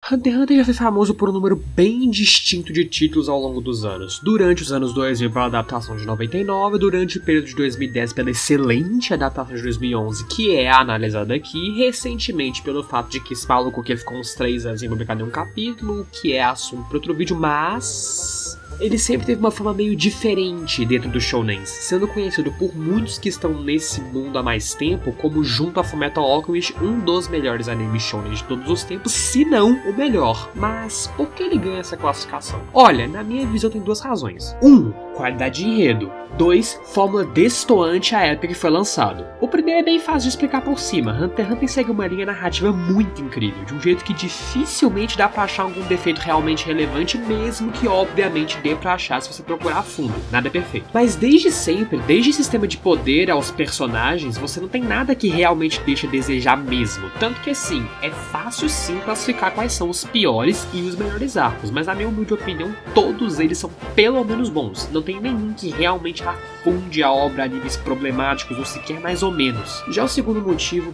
Hunter x Hunter já foi famoso por um número bem distinto de títulos ao longo dos anos. Durante os anos 2000 pela adaptação de 99, durante o período de 2010 pela excelente adaptação de 2011, que é analisada aqui, e recentemente pelo fato de que esse maluco que ficou uns 3 anos sem publicar nenhum capítulo, que é assunto para outro vídeo, mas ele sempre teve uma fama meio diferente dentro dos shounens, sendo conhecido por muitos que estão nesse mundo há mais tempo como, junto a Fullmetal Alchemist, um dos melhores animes shounen de todos os tempos, se não o melhor. Mas por que ele ganha essa classificação? Olha, na minha visão tem 2 razões. 1. Qualidade de enredo. 2. Fórmula destoante à época que foi lançado. O primeiro é bem fácil de explicar por cima. Hunter x Hunter segue uma linha narrativa muito incrível, de um jeito que dificilmente dá pra achar algum defeito realmente relevante, mesmo que obviamente dê pra achar se você procurar a fundo. Nada é perfeito. Mas desde sempre, desde sistema de poder aos personagens, você não tem nada que realmente deixa a desejar mesmo. Tanto que assim, é fácil sim classificar quais são os piores e os melhores arcos, mas na minha humilde opinião, todos eles são pelo menos bons. Não tem nenhum que realmente afunde a obra a níveis problemáticos ou sequer mais ou menos. Já o segundo motivo,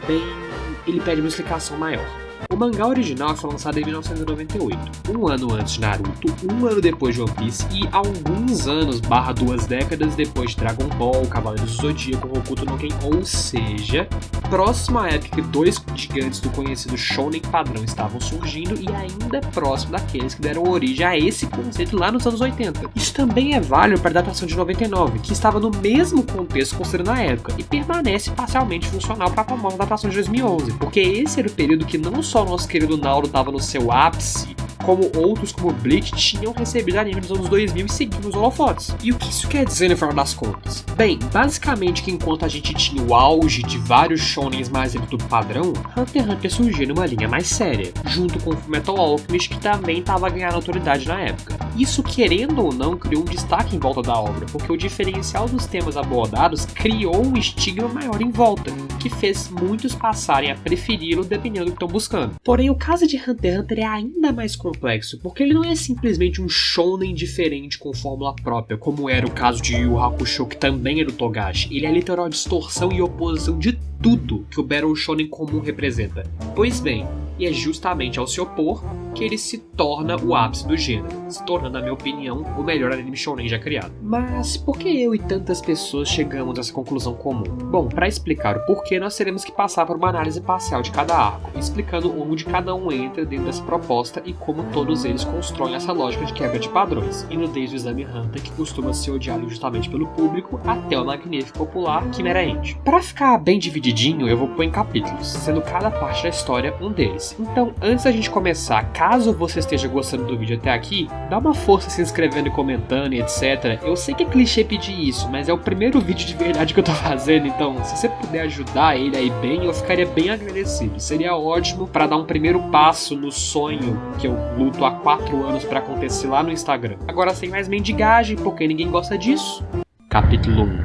ele pede uma explicação maior. O mangá original foi lançado em 1998, um ano antes de Naruto, um ano depois de One Piece e alguns anos / 2 décadas depois de Dragon Ball, Cavaleiros do Zodíaco, Hokuto no Ken, ou seja, próximo à época que 2 gigantes do conhecido shounen padrão estavam surgindo e ainda próximo daqueles que deram origem a esse conceito lá nos anos 80. Isso também é válido para a datação de 99, que estava no mesmo contexto considerado na época e permanece parcialmente funcional para a famosa datação de 2011, porque esse era o período que não só o nosso querido Naruto estava no seu ápice, como outros como Bleach tinham recebido anime nos anos 2000 e seguindo os holofotes. E o que isso quer dizer no final das contas? Bem, basicamente que enquanto a gente tinha o auge de vários shounens mais do padrão, Hunter x Hunter surgia numa linha mais séria, junto com Fullmetal Alchemist, que também estava ganhando autoridade na época. Isso, querendo ou não, criou um destaque em volta da obra, porque o diferencial dos temas abordados criou um estigma maior em volta, que fez muitos passarem a preferi-lo dependendo do que estão buscando. Porém, o caso de Hunter x Hunter é ainda mais complexo, porque ele não é simplesmente um shounen diferente com fórmula própria, como era o caso de Yu Yu Hakusho, que também é do Togashi. Ele é literal distorção e oposição de tudo que o Battle Shonen comum representa. Pois bem, e é justamente ao se opor que ele se torna o ápice do gênero, se tornando, na minha opinião, o melhor anime shounen já criado. Mas por que eu e tantas pessoas chegamos a essa conclusão comum? Bom, para explicar o porquê, nós teremos que passar por uma análise parcial de cada arco, explicando onde cada um entra dentro dessa proposta e como todos eles constroem essa lógica de quebra de padrões, indo desde o Exame Hunter, que costuma ser odiado justamente pelo público, até o magnífico popular Chimera Ant. Para ficar bem divididinho, eu vou pôr em capítulos, sendo cada parte da história um deles. Então, antes da gente começar, caso você esteja gostando do vídeo até aqui, dá uma força se inscrevendo e comentando e etc. Eu sei que é clichê pedir isso, mas é o primeiro vídeo de verdade que eu tô fazendo, então se você puder ajudar ele aí bem, eu ficaria bem agradecido. Seria ótimo para dar um primeiro passo no sonho que eu luto há 4 anos para acontecer lá no Instagram. Agora, sem mais mendigagem, porque ninguém gosta disso. Capítulo 1.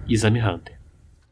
Exame Hunter.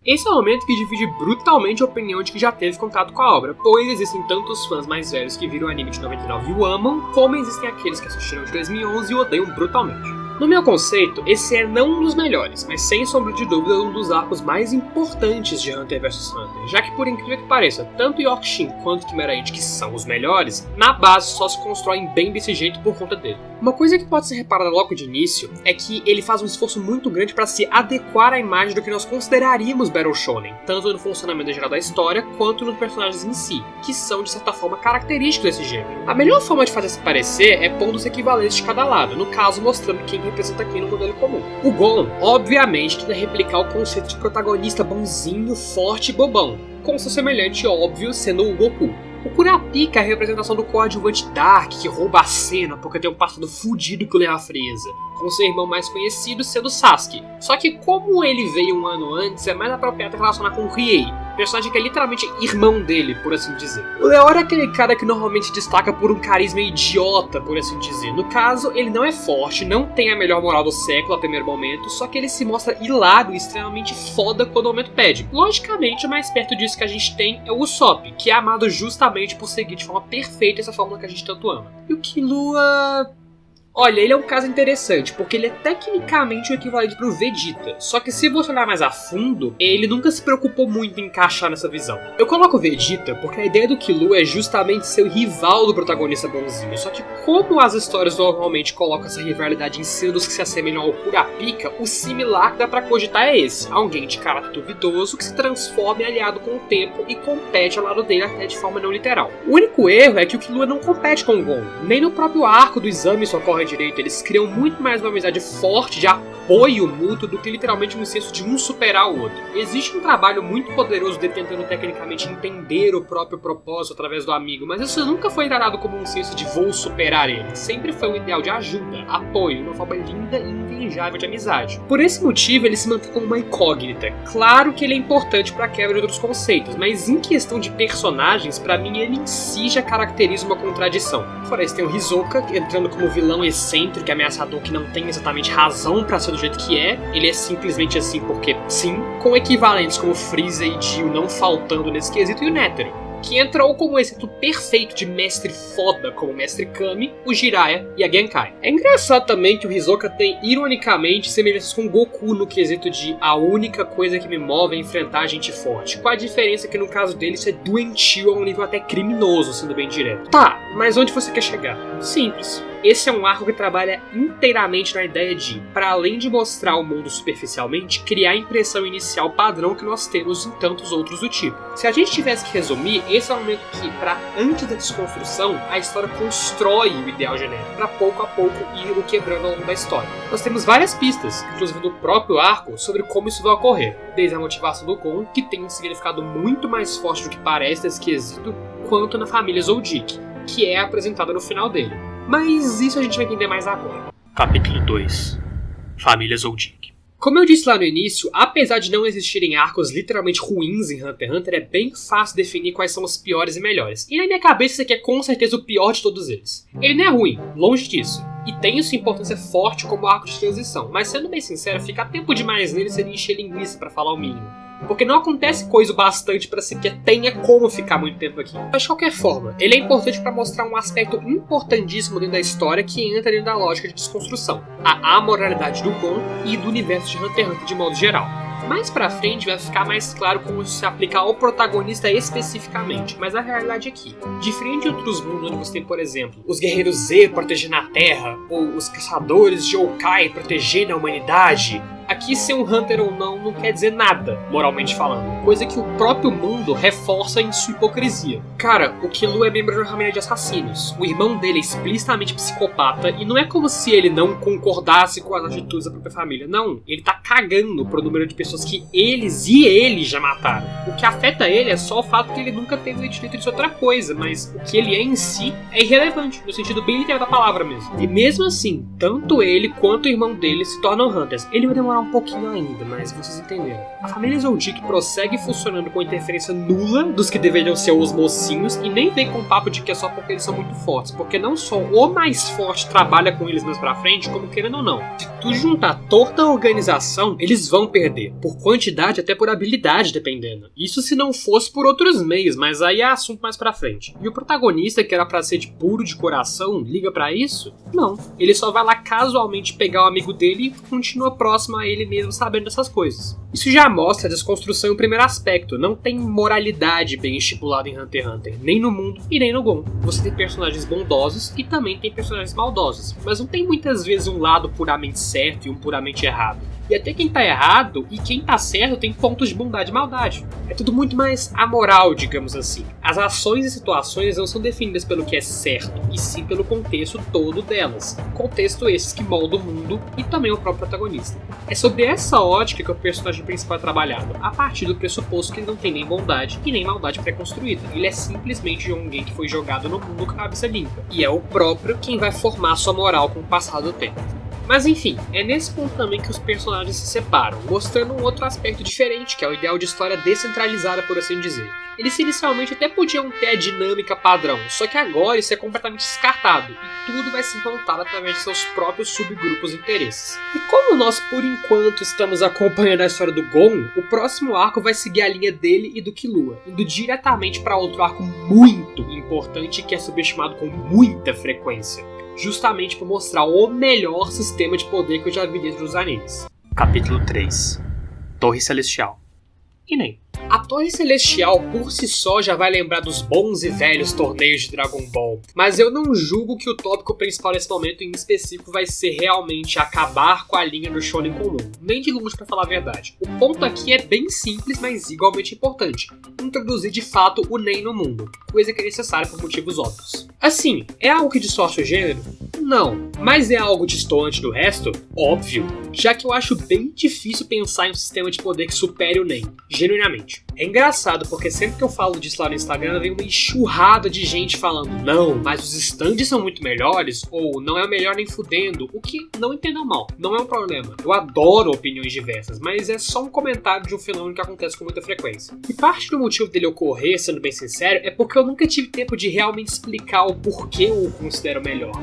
Esse é o momento que divide brutalmente a opinião de que já teve contato com a obra, pois existem tantos fãs mais velhos que viram o anime de 99 e o amam, como existem aqueles que assistiram de 2011 e o odeiam brutalmente. No meu conceito, esse é não um dos melhores, mas sem sombra de dúvida um dos arcos mais importantes de Hunter vs Hunter, já que por incrível que pareça, tanto Yorkshin quanto Chimera Ant, que são os melhores, na base só se constroem bem desse jeito por conta dele. Uma coisa que pode ser reparada logo de início é que ele faz um esforço muito grande para se adequar à imagem do que nós consideraríamos Battle Shonen, tanto no funcionamento geral da história quanto nos personagens em si, que são de certa forma característicos desse gênero. A melhor forma de fazer isso parecer é pondo os equivalentes de cada lado, no caso mostrando quem representa quem no modelo comum. O Gollum, obviamente, tenta replicar o conceito de protagonista bonzinho, forte e bobão, com seu semelhante óbvio sendo o Goku. O Kurapika é a representação do coadjuvante Dark, que rouba a cena porque tem um passado fudido que o leva à frieza, com seu irmão mais conhecido sendo Sasuke. Só que como ele veio um ano antes, é mais apropriado relacionar com o Riei, personagem que é literalmente irmão dele, por assim dizer. O Leora é aquele cara que normalmente destaca por um carisma idiota, por assim dizer. No caso, ele não é forte, não tem a melhor moral do século a primeiro momento, só que ele se mostra hilário e extremamente foda quando o momento pede. Logicamente, o mais perto disso que a gente tem é o Usopp, que é amado justamente por seguir de forma perfeita essa fórmula que a gente tanto ama. E o Killua... Olha, ele é um caso interessante, porque ele é tecnicamente o equivalente pro Vegeta. Só que se você olhar mais a fundo, ele nunca se preocupou muito em encaixar nessa visão. Eu coloco o Vegeta porque a ideia do Killua é justamente ser o rival do protagonista bonzinho. Só que como as histórias normalmente colocam essa rivalidade em cima dos que se assemelham ao Kurapika, o similar que dá pra cogitar é esse. Alguém de caráter duvidoso que se transforma em aliado com o tempo e compete ao lado dele até de forma não literal. O único erro é que o Killua não compete com o Gon. Nem no próprio arco do exame isso ocorre direito, eles criam muito mais uma amizade forte de apoio mútuo do que literalmente um senso de um superar o outro. Existe um trabalho muito poderoso dele tentando tecnicamente entender o próprio propósito através do amigo, mas isso nunca foi tratado como um senso de vou superar ele. Sempre foi um ideal de ajuda, apoio, uma forma linda e invejável de amizade. Por esse motivo, ele se mantém como uma incógnita. Claro que ele é importante para a quebra de outros conceitos, mas em questão de personagens, para mim ele em si já caracteriza uma contradição. Fora isso, tem o Hisoka entrando como vilão excêntrico e ameaçador que não tem exatamente razão pra ser do jeito que é. Ele é simplesmente assim porque sim, com equivalentes como Freeza e Dio não faltando nesse quesito, e o Netero, que entra ou como exemplo perfeito de mestre foda como o Mestre Kami, o Jiraiya e a Genkai. É engraçado também que o Hisoka tem, ironicamente, semelhanças com Goku no quesito de a única coisa que me move é enfrentar gente forte, com a diferença que no caso dele isso é doentio a um nível até criminoso, sendo bem direto. Tá, mas onde você quer chegar? Simples. Esse é um arco que trabalha inteiramente na ideia de, para além de mostrar o mundo superficialmente, criar a impressão inicial padrão que nós temos em tantos outros do tipo. Se a gente tivesse que resumir, esse é o momento que, para antes da desconstrução, a história constrói o ideal genérico, para pouco a pouco ir o quebrando ao longo da história. Nós temos várias pistas, inclusive do próprio arco, sobre como isso vai ocorrer, desde a motivação do Gon, que tem um significado muito mais forte do que parece nesse quesito, quanto na família Zoldyck, que é apresentada no final dele. Mas isso a gente vai entender mais agora. Capítulo 2. Família Zoldyck. Como eu disse lá no início, apesar de não existirem arcos literalmente ruins em Hunter x Hunter, é bem fácil definir quais são os piores e melhores. E na minha cabeça esse aqui é com certeza o pior de todos eles. Ele não é ruim, longe disso. E tem sua importância forte como arco de transição. Mas sendo bem sincero, ficar tempo demais nele seria encher linguiça pra falar o mínimo. Porque não acontece coisa o bastante para sequer tenha como ficar muito tempo aqui. Mas de qualquer forma, ele é importante para mostrar um aspecto importantíssimo dentro da história que entra dentro da lógica de desconstrução. A amoralidade do Gon e do universo de Hunter x Hunter de modo geral. Mais pra frente vai ficar mais claro como isso se aplica ao protagonista especificamente, mas a realidade é que, diferente de outros mundos onde você tem, por exemplo, os guerreiros Z protegendo a Terra, ou os caçadores de Yokai protegendo a humanidade, aqui ser um Hunter ou não quer dizer nada, moralmente falando. Coisa que o próprio mundo reforça em sua hipocrisia. Cara, o Killua é membro de uma família de assassinos. O irmão dele é explicitamente psicopata e não é como se ele não concordasse com as atitudes da própria família. Não, ele tá cagando pro número de pessoas que eles e ele já mataram. O que afeta ele é só o fato que ele nunca teve o direito de ser outra coisa, mas o que ele é em si é irrelevante, no sentido bem literal da palavra mesmo. E mesmo assim, tanto ele quanto o irmão dele se tornam Hunters. Ele vai demorar um pouquinho ainda, mas vocês entenderam. A família Zoldyck prossegue funcionando com interferência nula dos que deveriam ser os mocinhos e nem vem com o papo de que é só porque eles são muito fortes, porque não só o mais forte trabalha com eles mais pra frente, como querendo ou não. Se tu juntar toda a organização, eles vão perder, por quantidade até por habilidade, dependendo. Isso se não fosse por outros meios, mas aí é assunto mais pra frente. E o protagonista, que era pra ser de puro de coração, liga pra isso? Não. Ele só vai lá casualmente pegar o amigo dele e continua próximo a ele mesmo sabendo dessas coisas. Isso já mostra a desconstrução em um primeiro aspecto. Não tem moralidade bem estipulada em Hunter x Hunter, nem no mundo e nem no Gon. Você tem personagens bondosos e também tem personagens maldosos, mas não tem muitas vezes um lado puramente certo e um puramente errado. E até quem tá errado e quem tá certo tem pontos de bondade e maldade. É tudo muito mais amoral, digamos assim. As ações e situações não são definidas pelo que é certo, e sim pelo contexto todo delas. Contexto esses que molda o mundo e também o próprio protagonista. É sobre essa ótica que o personagem principal é trabalhado, a partir do pressuposto que ele não tem nem bondade e nem maldade pré-construída. Ele é simplesmente alguém que foi jogado no mundo com a cabeça limpa. E é o próprio quem vai formar sua moral com o passar do tempo. Mas enfim, é nesse ponto também que os personagens se separam, mostrando um outro aspecto diferente, que é o ideal de história descentralizada, por assim dizer. Eles inicialmente até podiam ter a dinâmica padrão, só que agora isso é completamente descartado, e tudo vai se montado através de seus próprios subgrupos e interesses. E como nós, por enquanto, estamos acompanhando a história do Gon, o próximo arco vai seguir a linha dele e do Killua, indo diretamente para outro arco muito importante que é subestimado com muita frequência. justamente para mostrar o melhor sistema de poder que eu já vi dentro dos animes. Capítulo 3. Torre Celestial. E nem. A Torre Celestial por si só já vai lembrar dos bons e velhos torneios de Dragon Ball, mas eu não julgo que o tópico principal nesse momento em específico vai ser realmente acabar com a linha do shonen comum, nem de longe pra falar a verdade. O ponto aqui é bem simples, mas igualmente importante: introduzir de fato o Nen no mundo, coisa que é necessária por motivos óbvios. Assim, é algo que distorce o gênero? Não. Mas é algo distoante do resto? Óbvio, já que eu acho bem difícil pensar em um sistema de poder que supere o Nen, genuinamente. É engraçado porque sempre que eu falo disso lá no Instagram vem uma enxurrada de gente falando: não, mas os stands são muito melhores, ou não é o melhor nem fudendo, o que, não entendam mal, não é um problema. Eu adoro opiniões diversas, mas é só um comentário de um fenômeno que acontece com muita frequência. E parte do motivo dele ocorrer, sendo bem sincero, é porque eu nunca tive tempo de realmente explicar o porquê eu o considero melhor.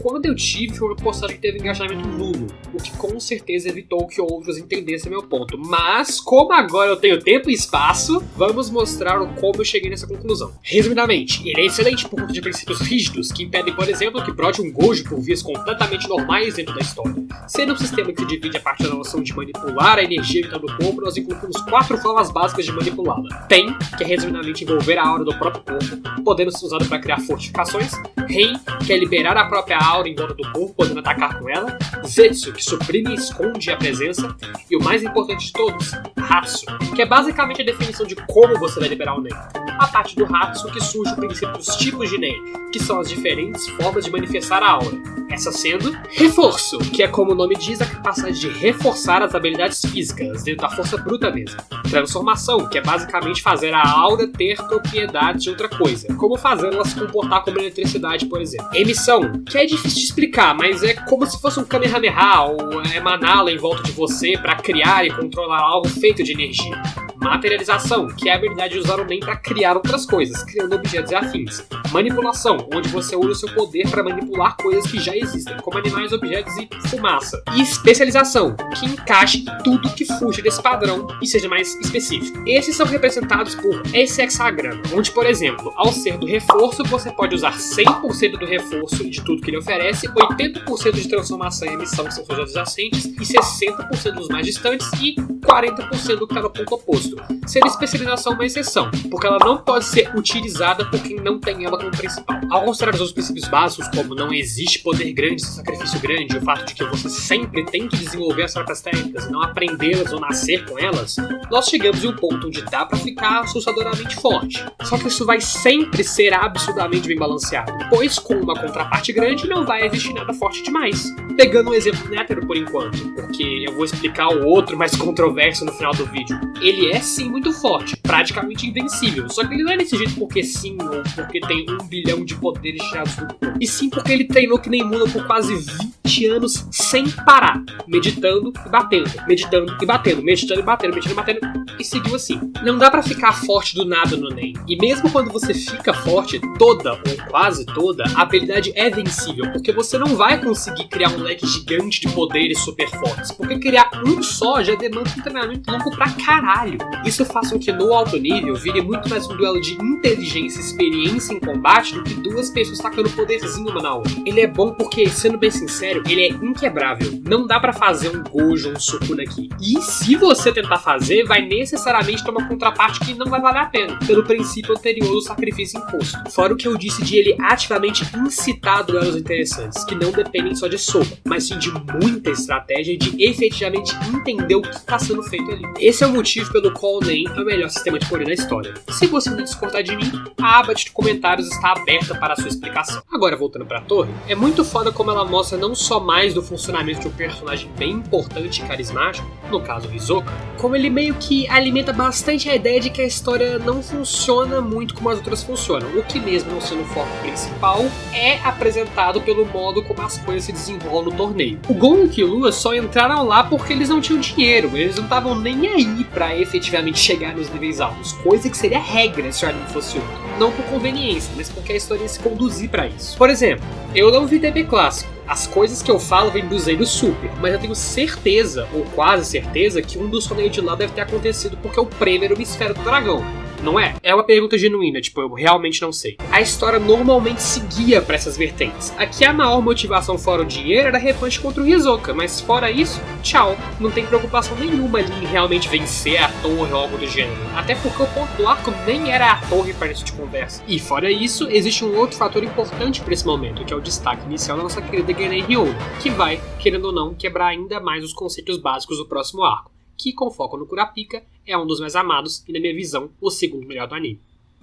Quando eu tive, foi uma postagem que teve engajamento nulo, o que com certeza evitou que outros entendessem meu ponto. Mas, como agora eu tenho tempo e espaço, vamos mostrar como eu cheguei nessa conclusão. Resumidamente, ele é excelente por conta de princípios rígidos que impedem, por exemplo, que brote um Gojo por vias completamente normais dentro da história. Sendo um sistema que se divide a partir da noção de manipular a energia vital do corpo, nós incluímos 4 formas básicas de manipulá-la. Ten, que é resumidamente envolver a aura do próprio corpo, podendo ser usado para criar fortificações. Rei, que é liberar a própria aura em volta do corpo, podendo atacar com ela. Zetsu, que suprime e esconde a presença. E o mais importante de todos, Hatsu, que é basicamente a definição de como você vai liberar o Nen. A parte do Hatsu que surge o princípio dos tipos de Nen, que são as diferentes formas de manifestar a aura. Essa sendo reforço, que é como o nome diz, a capacidade de reforçar as habilidades físicas, dentro da força bruta mesmo. Transformação, que é basicamente fazer a aura ter propriedades de outra coisa, como fazê-la se comportar como eletricidade, por exemplo. Emissão, que é difícil de explicar, mas é como se fosse um Kamehameha, ou emaná-la em volta de você para criar e controlar algo feito de energia. Materialização, que é a habilidade de usar o Nen para criar outras coisas, criando objetos e afins. Manipulação, onde você usa o seu poder para manipular coisas que já existem, como animais, objetos e fumaça. E especialização, que encaixe tudo que fuja desse padrão e seja mais específico. Esses são representados por esse hexagrama, onde, por exemplo, ao ser do reforço, você pode usar 100% do reforço de tudo que ele oferece, 80% de transformação e emissão, que são seus adjacentes, e 60% dos mais distantes, e 40% do que está no ponto oposto. Sendo especialização uma exceção, porque ela não pode ser utilizada por quem não tem ela como principal. Ao considerar os princípios básicos, como não existe poder grande sem sacrifício grande, e o fato de que você sempre tem que desenvolver as próprias técnicas e não aprendê-las ou nascer com elas, nós chegamos em um ponto onde dá pra ficar assustadoramente forte. Só que isso vai sempre ser absurdamente bem balanceado, pois com uma contraparte grande não vai existir nada forte demais. Pegando um exemplo Nétero por enquanto, porque eu vou explicar o outro mais controverso no final do vídeo. Ele é sim muito forte, praticamente invencível, só que ele não é desse jeito porque sim ou porque tem 1 bilhão de poderes tirados do corpo, e sim porque ele treinou que nem Mula por quase 20 anos sem parar, meditando e batendo, meditando e batendo, meditando e batendo, meditando e batendo, e seguiu assim. Não dá pra ficar forte do nada no Nen, e mesmo quando você fica forte, toda ou quase toda, a habilidade é vencível, porque você não vai conseguir criar um leque gigante de poderes super fortes, porque criar um só já demanda um treinamento longo pra caralho. Isso faz com que no alto nível vire muito mais um duelo de inteligência e experiência em combate do que duas pessoas tacando poderzinho uma na outra. Ele é bom porque, sendo bem sincero, ele é inquebrável. Não dá pra fazer um Gojo ou um Sukuna aqui. E se você tentar fazer, vai necessariamente ter uma contraparte que não vai valer a pena, pelo princípio anterior do sacrifício imposto. Fora o que eu disse de ele ativamente incitar duelos interessantes, que não dependem só de soco, mas sim de muita estratégia e de efetivamente entender o que está sendo feito ali. Esse é o motivo pelo qual o Nen é o melhor sistema de poder da história. Se você não discordar de mim, a aba de comentários está aberta para a sua explicação. Agora, voltando para a torre, é muito foda como ela mostra não só mais do funcionamento de um personagem bem importante e carismático, no caso o Hisoka, como ele meio que alimenta bastante a ideia de que a história não funciona muito como as outras funcionam, o que mesmo não sendo o foco principal, é apresentado pelo modo como as coisas se desenrolam no torneio. O Gon e o Killua só entraram lá porque eles não tinham dinheiro, eles não estavam nem aí pra efetivamente chegar nos níveis altos, coisa que seria regra se o anime fosse outro. Não por conveniência, mas porque a história ia se conduzir pra isso. Por exemplo, eu não vi DB clássico. As coisas que eu falo vêm do Zen do Super, mas eu tenho certeza, ou quase certeza, que um dos torneios de lá deve ter acontecido porque o prêmio era uma esfera do dragão. não é? É uma pergunta genuína, tipo, eu realmente não sei. A história normalmente seguia pra essas vertentes. Aqui a maior motivação fora o dinheiro era a revanche contra o Hisoka, mas fora isso, tchau. Não tem preocupação nenhuma ali em realmente vencer a torre ou algo do gênero. Até porque o ponto do arco nem era a torre para isso de conversa. E fora isso, existe um outro fator importante pra esse momento, que é o destaque inicial da nossa querida Genei Ryono, que vai, querendo ou não, quebrar ainda mais os conceitos básicos do próximo arco, que, com foco no Kurapika, é um dos mais amados e, na minha visão, o segundo melhor do anime.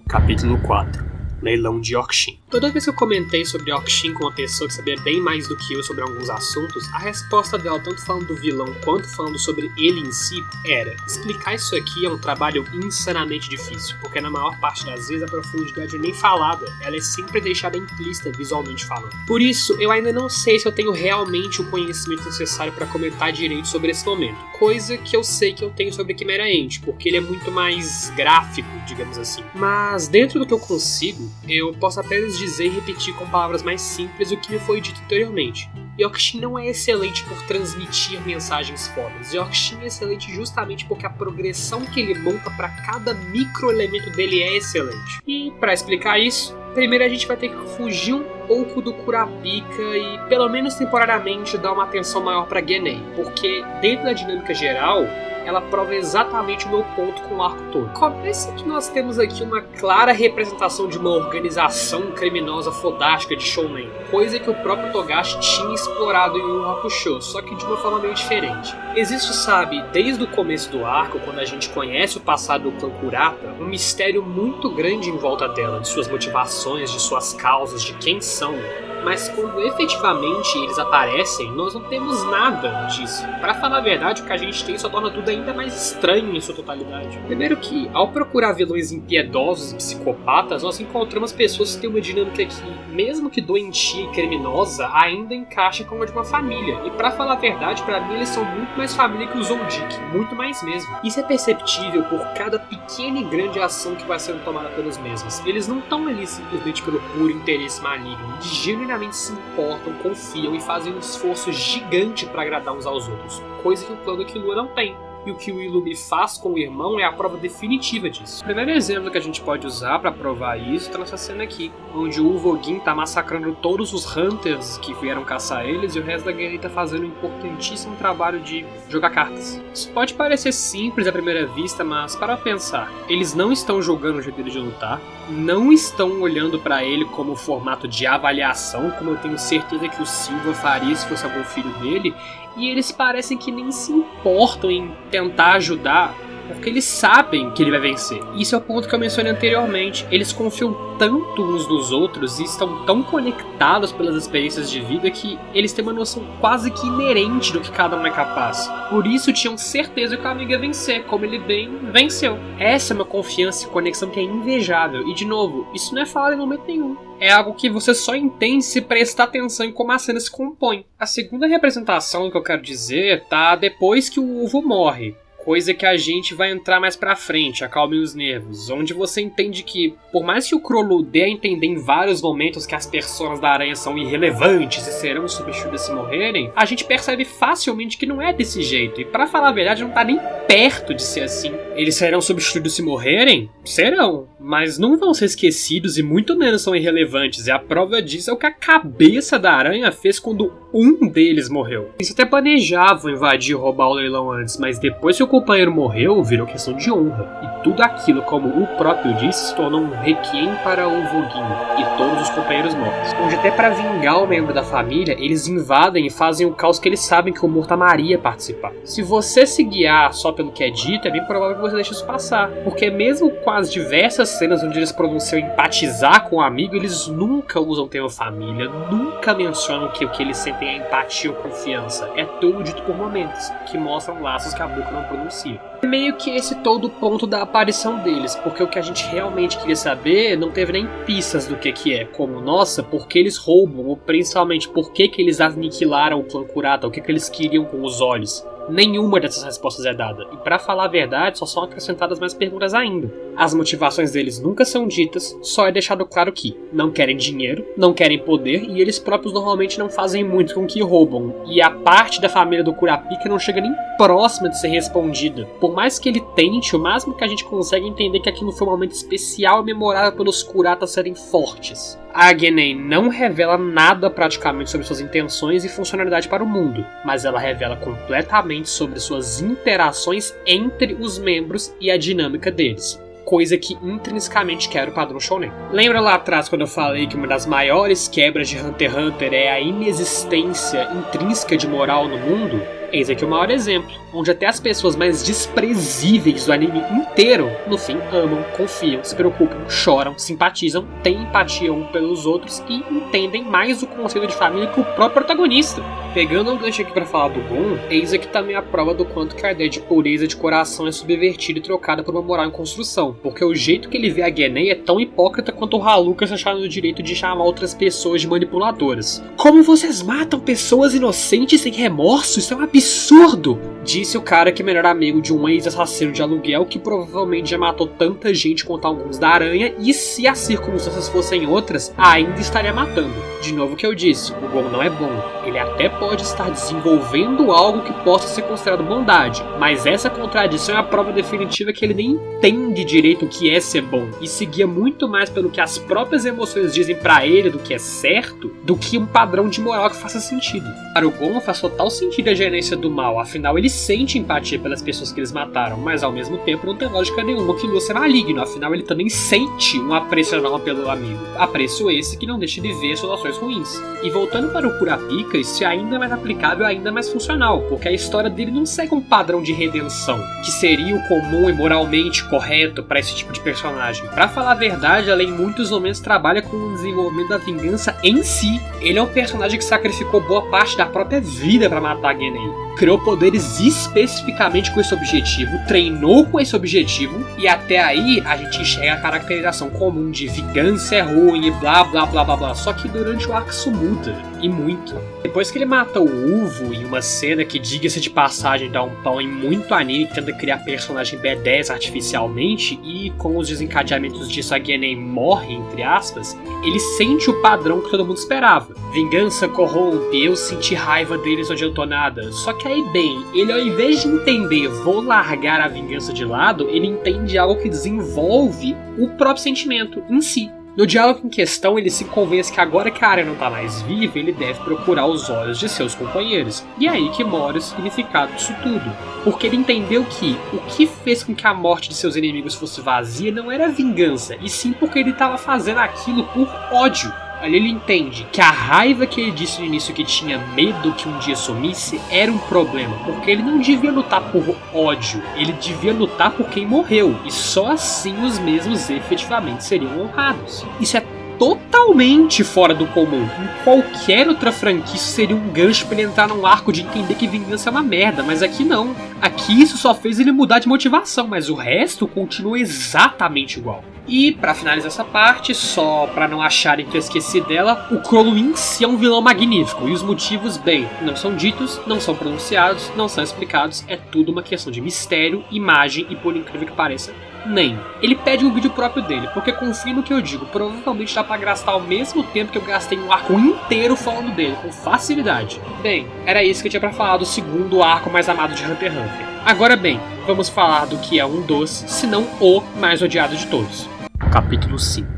Capítulo 4. Leilão de Yorkshin. Toda vez que eu comentei sobre Yorkshin com uma pessoa que sabia bem mais do que eu sobre alguns assuntos, a resposta dela, tanto falando do vilão quanto falando sobre ele em si, era: explicar isso aqui é um trabalho insanamente difícil, porque na maior parte das vezes a profundidade é nem falada, ela é sempre deixada implícita visualmente falando. Por isso, eu ainda não sei se eu tenho realmente o conhecimento necessário para comentar direito sobre esse momento, coisa que eu sei que eu tenho sobre Chimera Ant, porque ele é muito mais gráfico, digamos assim. Mas dentro do que eu consigo, eu posso apenas dizer e repetir com palavras mais simples o que me foi dito anteriormente. Yorkshin não é excelente por transmitir mensagens fodas. Yorkshin é excelente justamente porque a progressão que ele monta para cada microelemento dele é excelente. E para explicar isso, primeiro a gente vai ter que fugir um pouco do Kurapika e, pelo menos temporariamente, dar uma atenção maior para Genei, porque dentro da dinâmica geral, ela prova exatamente o meu ponto com o arco todo. Começa que nós temos aqui uma clara representação de uma organização criminosa fodástica de shounen, coisa que o próprio Togashi tinha explorado em Yu Yu Hakusho, só que de uma forma meio diferente. Existe, sabe, desde o começo do arco, quando a gente conhece o passado do clã Kurata, um mistério muito grande em volta dela, de suas motivações, de suas causas, de quem são. Mas quando efetivamente eles aparecem, nós não temos nada disso. Pra falar a verdade, o que a gente tem só torna tudo ainda mais estranho em sua totalidade. Primeiro que, ao procurar vilões impiedosos e psicopatas, nós encontramos pessoas que têm uma dinâmica que, mesmo que doentia e criminosa, ainda encaixa como a de uma família. E pra falar a verdade, pra mim eles são muito mais família que o Zondik, muito mais mesmo. Isso é perceptível por cada pequena e grande ação que vai sendo tomada pelos mesmos. Eles não estão ali simplesmente pelo puro interesse maligno, de genuinamente se importam, confiam e fazem um esforço gigante para agradar uns aos outros, coisa que o clã do Killua não tem. E o que o Illumi faz com o irmão é a prova definitiva disso. O primeiro exemplo que a gente pode usar para provar isso está nessa cena aqui, onde o Uvogin tá massacrando todos os Hunters que vieram caçar eles e o resto da guerra tá fazendo um importantíssimo trabalho de jogar cartas. Isso pode parecer simples à primeira vista, mas para pensar, eles não estão jogando o jeito dele de lutar, não estão olhando para ele como formato de avaliação, como eu tenho certeza que o Silva faria se fosse algum filho dele, e eles parecem que nem se importam em tentar ajudar, porque eles sabem que ele vai vencer. Isso é o ponto que eu mencionei anteriormente. Eles confiam tanto uns nos outros e estão tão conectados pelas experiências de vida que eles têm uma noção quase que inerente do que cada um é capaz. Por isso tinham certeza que o amigo ia vencer, como ele bem venceu. Essa é uma confiança e conexão que é invejável. E de novo, isso não é falado em momento nenhum. É algo que você só entende se prestar atenção em como a cena se compõe. A segunda representação que eu quero dizer tá depois que o Uvo morre. Coisa que a gente vai entrar mais pra frente, acalme os nervos, onde você entende que, por mais que o Chrollo dê a entender em vários momentos que as personas da aranha são irrelevantes e serão substituídas se morrerem, a gente percebe facilmente que não é desse jeito, e pra falar a verdade não tá nem perto de ser assim. Eles serão substituídos se morrerem? Serão, mas não vão ser esquecidos e muito menos são irrelevantes, e a prova disso é o que a cabeça da aranha fez quando um deles morreu. Eles até planejavam invadir e roubar o leilão antes, mas depois que o companheiro morreu, virou questão de honra. E tudo aquilo, como o próprio disse, se tornou um requiem para o Voguinho e todos os companheiros mortos. Onde até para vingar o membro da família, eles invadem e fazem o caos que eles sabem que o morto amaria participar. Se você se guiar só pelo que é dito, é bem provável que você deixe isso passar. Porque mesmo com as diversas cenas onde eles pronunciam empatizar com o amigo, eles nunca usam o termo família, nunca mencionam que o que eles sentem é empatia ou confiança. É tudo dito por momentos, que mostram laços que a boca não pronuncia. É meio que esse todo o ponto da aparição deles, porque o que a gente realmente queria saber não teve nem pistas do que é, como, nossa, por que eles roubam, ou principalmente por que eles aniquilaram o clã Kurata, o que eles queriam com os olhos. Nenhuma dessas respostas é dada, e pra falar a verdade, só são acrescentadas mais perguntas ainda. As motivações deles nunca são ditas, só é deixado claro que não querem dinheiro, não querem poder e eles próprios normalmente não fazem muito com o que roubam. E a parte da família do Kurapika não chega nem próxima de ser respondida. Por mais que ele tente, o máximo que a gente consegue entender é que aquilo foi um momento especial e memorável pelos Kuratas serem fortes. A Genin não revela nada praticamente sobre suas intenções e funcionalidade para o mundo, mas ela revela completamente sobre suas interações entre os membros e a dinâmica deles. Coisa que intrinsecamente quebra o padrão shounen. Lembra lá atrás quando eu falei que uma das maiores quebras de Hunter x Hunter é a inexistência intrínseca de moral no mundo? Eis aqui o maior exemplo, onde até as pessoas mais desprezíveis do anime inteiro, no fim, amam, confiam, se preocupam, choram, simpatizam, têm empatia uns pelos outros e entendem mais o conceito de família que o próprio protagonista. Pegando um gancho aqui pra falar do Gon, eis aqui também a prova do quanto que a ideia de pureza de coração é subvertida e trocada por uma moral em construção, porque o jeito que ele vê a Genin é tão hipócrita quanto o Haruka se achar no direito de chamar outras pessoas de manipuladoras. Como vocês matam pessoas inocentes sem remorso? Isso é um absurdo! Disse o cara que é melhor amigo de um ex-assassino de aluguel que provavelmente já matou tanta gente quanto alguns da Aranha e, se as circunstâncias fossem outras, ainda estaria matando. De novo o que eu disse, o Gon não é bom. Ele até pode estar desenvolvendo algo que possa ser considerado bondade, mas essa contradição é a prova definitiva que ele nem entende direito o que é ser bom e se guia muito mais pelo que as próprias emoções dizem pra ele do que é certo, do que um padrão de moral que faça sentido. Para o Gon faz total sentido a gerência do mal, afinal ele sente empatia pelas pessoas que eles mataram, mas ao mesmo tempo não tem lógica nenhuma que Lúcio é maligno, afinal ele também sente um apreço enorme pelo amigo. Apreço esse que não deixa de ver suas ações ruins. E voltando para o Kurapika, isso é ainda mais aplicável e ainda mais funcional, porque a história dele não segue um padrão de redenção, que seria o comum e moralmente correto para esse tipo de personagem. Pra falar a verdade, ela em muitos momentos trabalha com o desenvolvimento da vingança em si. Ele é um personagem que sacrificou boa parte da própria vida para matar Genin. Criou poderes especificamente com esse objetivo, treinou com esse objetivo, e até aí a gente enxerga a caracterização comum de vingança é ruim e blá blá blá blá blá. Só que durante o arco isso muda, e muito. Depois que ele mata o Uvo em uma cena que, diga-se de passagem, dá um pau em muito anime que tenta criar personagem B10 artificialmente, e com os desencadeamentos disso a Genin morre, entre aspas, ele sente o padrão que todo mundo esperava. Vingança corrompe, eu senti raiva deles, não adiantou nada. Só que aí bem, ele ao invés de entender vou largar a vingança de lado, ele entende algo que desenvolve o próprio sentimento em si. No diálogo em questão, ele se convence que agora que a Arya não tá mais viva, ele deve procurar os olhos de seus companheiros. E é aí que mora o significado disso tudo. Porque ele entendeu que o que fez com que a morte de seus inimigos fosse vazia não era vingança, e sim porque ele estava fazendo aquilo por ódio. Ali ele entende que a raiva que ele disse no início que tinha medo que um dia sumisse era um problema, porque ele não devia lutar por ódio, ele devia lutar por quem morreu, e só assim os mesmos efetivamente seriam honrados. Isso é totalmente fora do comum. Em qualquer outra franquia isso seria um gancho pra ele entrar num arco de entender que vingança é uma merda, mas aqui não. Aqui isso só fez ele mudar de motivação, mas o resto continua exatamente igual. E pra finalizar essa parte, só pra não acharem que eu esqueci dela, o Chrollo em si é um vilão magnífico, e os motivos, bem, não são ditos, não são pronunciados, não são explicados, é tudo uma questão de mistério, imagem e, por incrível que pareça, nem. Ele pede um vídeo próprio dele, porque confio no que eu digo, provavelmente dá pra gastar ao mesmo tempo que eu gastei um arco inteiro falando dele, com facilidade. Bem, era isso que eu tinha pra falar do segundo arco mais amado de Hunter x Hunter. Agora bem, vamos falar do que é um dos, se não o mais odiado de todos. Capítulo 5.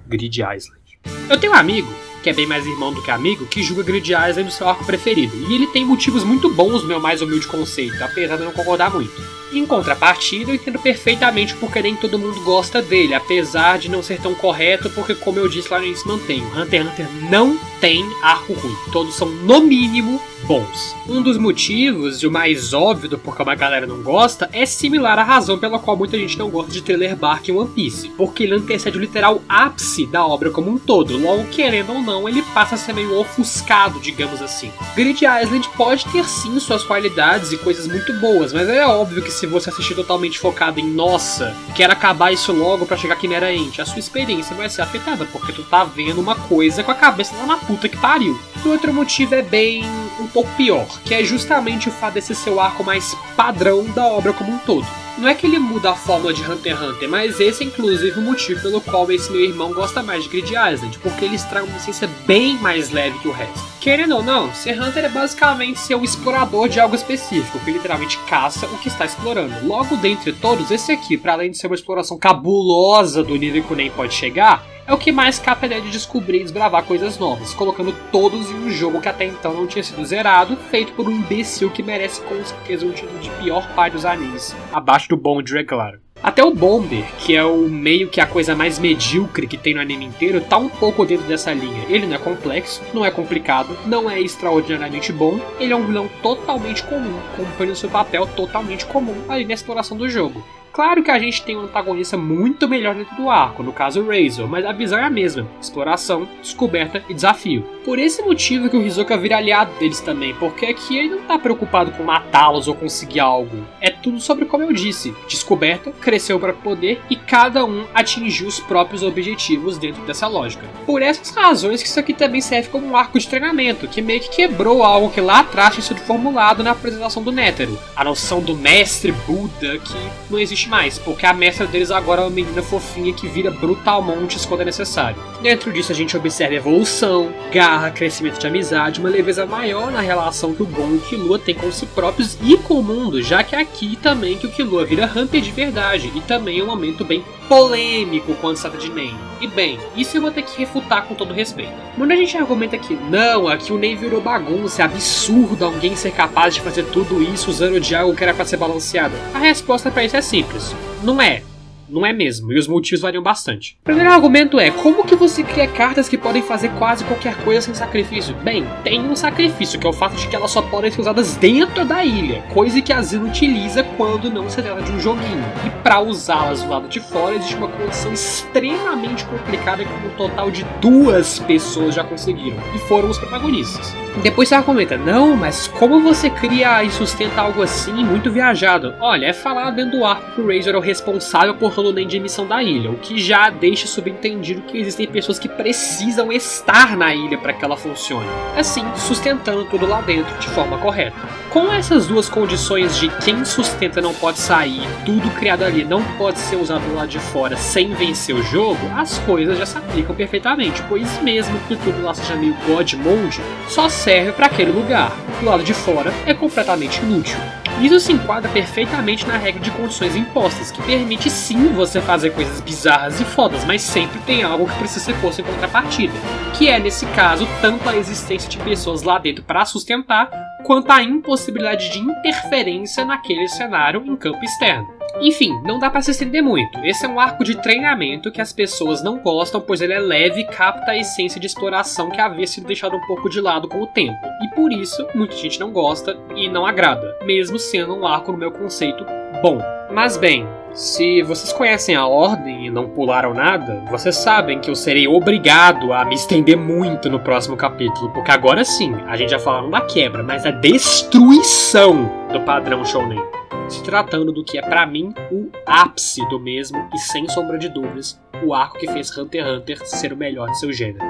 Grid Island. Eu tenho um amigo, que é bem mais irmão do que amigo, que julga Grid Island no seu arco preferido, e ele tem motivos muito bons no meu mais humilde conceito, apesar de eu não concordar muito. Em contrapartida, eu entendo perfeitamente porque nem todo mundo gosta dele, apesar de não ser tão correto, porque como eu disse lá no início, mantenho, Hunter x Hunter não tem arco ruim, todos são no mínimo bons. Um dos motivos, e o mais óbvio do porquê uma galera não gosta, é similar à razão pela qual muita gente não gosta de Thriller Bark em One Piece, porque ele antecede o literal ápice da obra como um todo, logo querendo ou não, ele passa a ser meio ofuscado, digamos assim. Grid Island pode ter sim suas qualidades e coisas muito boas, mas é óbvio que se você assistir totalmente focado em nossa, quero acabar isso logo pra chegar aqui Ente, a sua experiência vai ser afetada, porque tu tá vendo uma coisa com a cabeça lá na puta que pariu. E outro motivo é bem um pouco pior, que é justamente o fato desse ser o arco mais padrão da obra como um todo. Não é que ele muda a fórmula de Hunter x Hunter, mas esse é inclusive o motivo pelo qual esse meu irmão gosta mais de Grid Island, porque eles trazem uma essência bem mais leve que o resto. Querendo ou não, ser Hunter é basicamente ser um explorador de algo específico, que literalmente caça o que está explorando. Logo dentre todos, esse aqui, para além de ser uma exploração cabulosa do nível que o Nen pode chegar, é o que mais capta a ideia de descobrir e desbravar coisas novas, colocando todos em um jogo que até então não tinha sido zerado, feito por um imbecil que merece com certeza um título de pior pai dos animes, abaixo do Bond, é claro. Até o Bomber, que é o meio que a coisa mais medíocre que tem no anime inteiro, tá um pouco dentro dessa linha. Ele não é complexo, não é complicado, não é extraordinariamente bom, ele é um vilão totalmente comum, cumprindo seu papel totalmente comum ali na exploração do jogo. Claro que a gente tem um antagonista muito melhor dentro do arco, no caso o Razor, mas a visão é a mesma, exploração, descoberta e desafio. Por esse motivo que o Hisoka vira aliado deles também, porque aqui ele não tá preocupado com matá-los ou conseguir algo. É tudo sobre, como eu disse, descoberta, cresceu para poder e cada um atingiu os próprios objetivos dentro dessa lógica. Por essas razões que isso aqui também serve como um arco de treinamento, que meio que quebrou algo que lá atrás tinha sido formulado na apresentação do Nétero. A noção do mestre Buda que não existe mais, porque a mestra deles agora é uma menina fofinha que vira brutalmontes quando é necessário. Dentro disso a gente observa evolução, garra, crescimento de amizade, uma leveza maior na relação que o Gon e o Killua têm com si próprios e com o mundo, já que é aqui também que o Killua vira Hunter de verdade, e também é um momento bem polêmico quando se trata de Nen. E bem, isso eu vou ter que refutar com todo respeito. Muita gente argumenta que não, aqui o Nen virou bagunça, é absurdo alguém ser capaz de fazer tudo isso usando de algo que era para ser balanceado. A resposta para isso é simples. Não é. Não é mesmo, e os motivos variam bastante. O primeiro argumento é, como que você cria cartas que podem fazer quase qualquer coisa sem sacrifício? Bem, tem um sacrifício, que é o fato de que elas só podem ser usadas dentro da ilha, coisa que a Zeno utiliza quando não se trata de um joguinho. E para usá-las do lado de fora, existe uma condição extremamente complicada que um total de 2 pessoas já conseguiram, e foram os protagonistas. Depois você argumenta, não, mas como você cria e sustenta algo assim muito viajado? Olha, é falado dentro do arco que o Razor é o responsável por todo o Nen de emissão da ilha, o que já deixa subentendido que existem pessoas que precisam estar na ilha para que ela funcione, assim, sustentando tudo lá dentro de forma correta. Com essas duas condições de quem sustenta não pode sair, tudo criado ali não pode ser usado do lado de fora sem vencer o jogo, as coisas já se aplicam perfeitamente, pois mesmo que tudo lá seja meio God Mode, só serve para aquele lugar. Do lado de fora é completamente inútil. Isso se enquadra perfeitamente na regra de condições impostas, que permite sim você fazer coisas bizarras e fodas, mas sempre tem algo que precisa ser posto em contrapartida, que é nesse caso tanto a existência de pessoas lá dentro para sustentar, quanto a impossibilidade de interferência naquele cenário em campo externo. Enfim, não dá pra se estender muito. Esse é um arco de treinamento que as pessoas não gostam, pois ele é leve e capta a essência de exploração que havia sido deixado um pouco de lado com o tempo. E por isso, muita gente não gosta e não agrada, mesmo sendo um arco no meu conceito bom. Mas bem, se vocês conhecem a ordem e não pularam nada, vocês sabem que eu serei obrigado a me estender muito no próximo capítulo, porque agora sim, a gente já falou da quebra, mas da destruição do padrão shounen. Se tratando do que é pra mim o ápice do mesmo e sem sombra de dúvidas, o arco que fez Hunter x Hunter ser o melhor de seu gênero.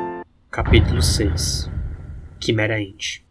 Capítulo 6. Quimera Ant.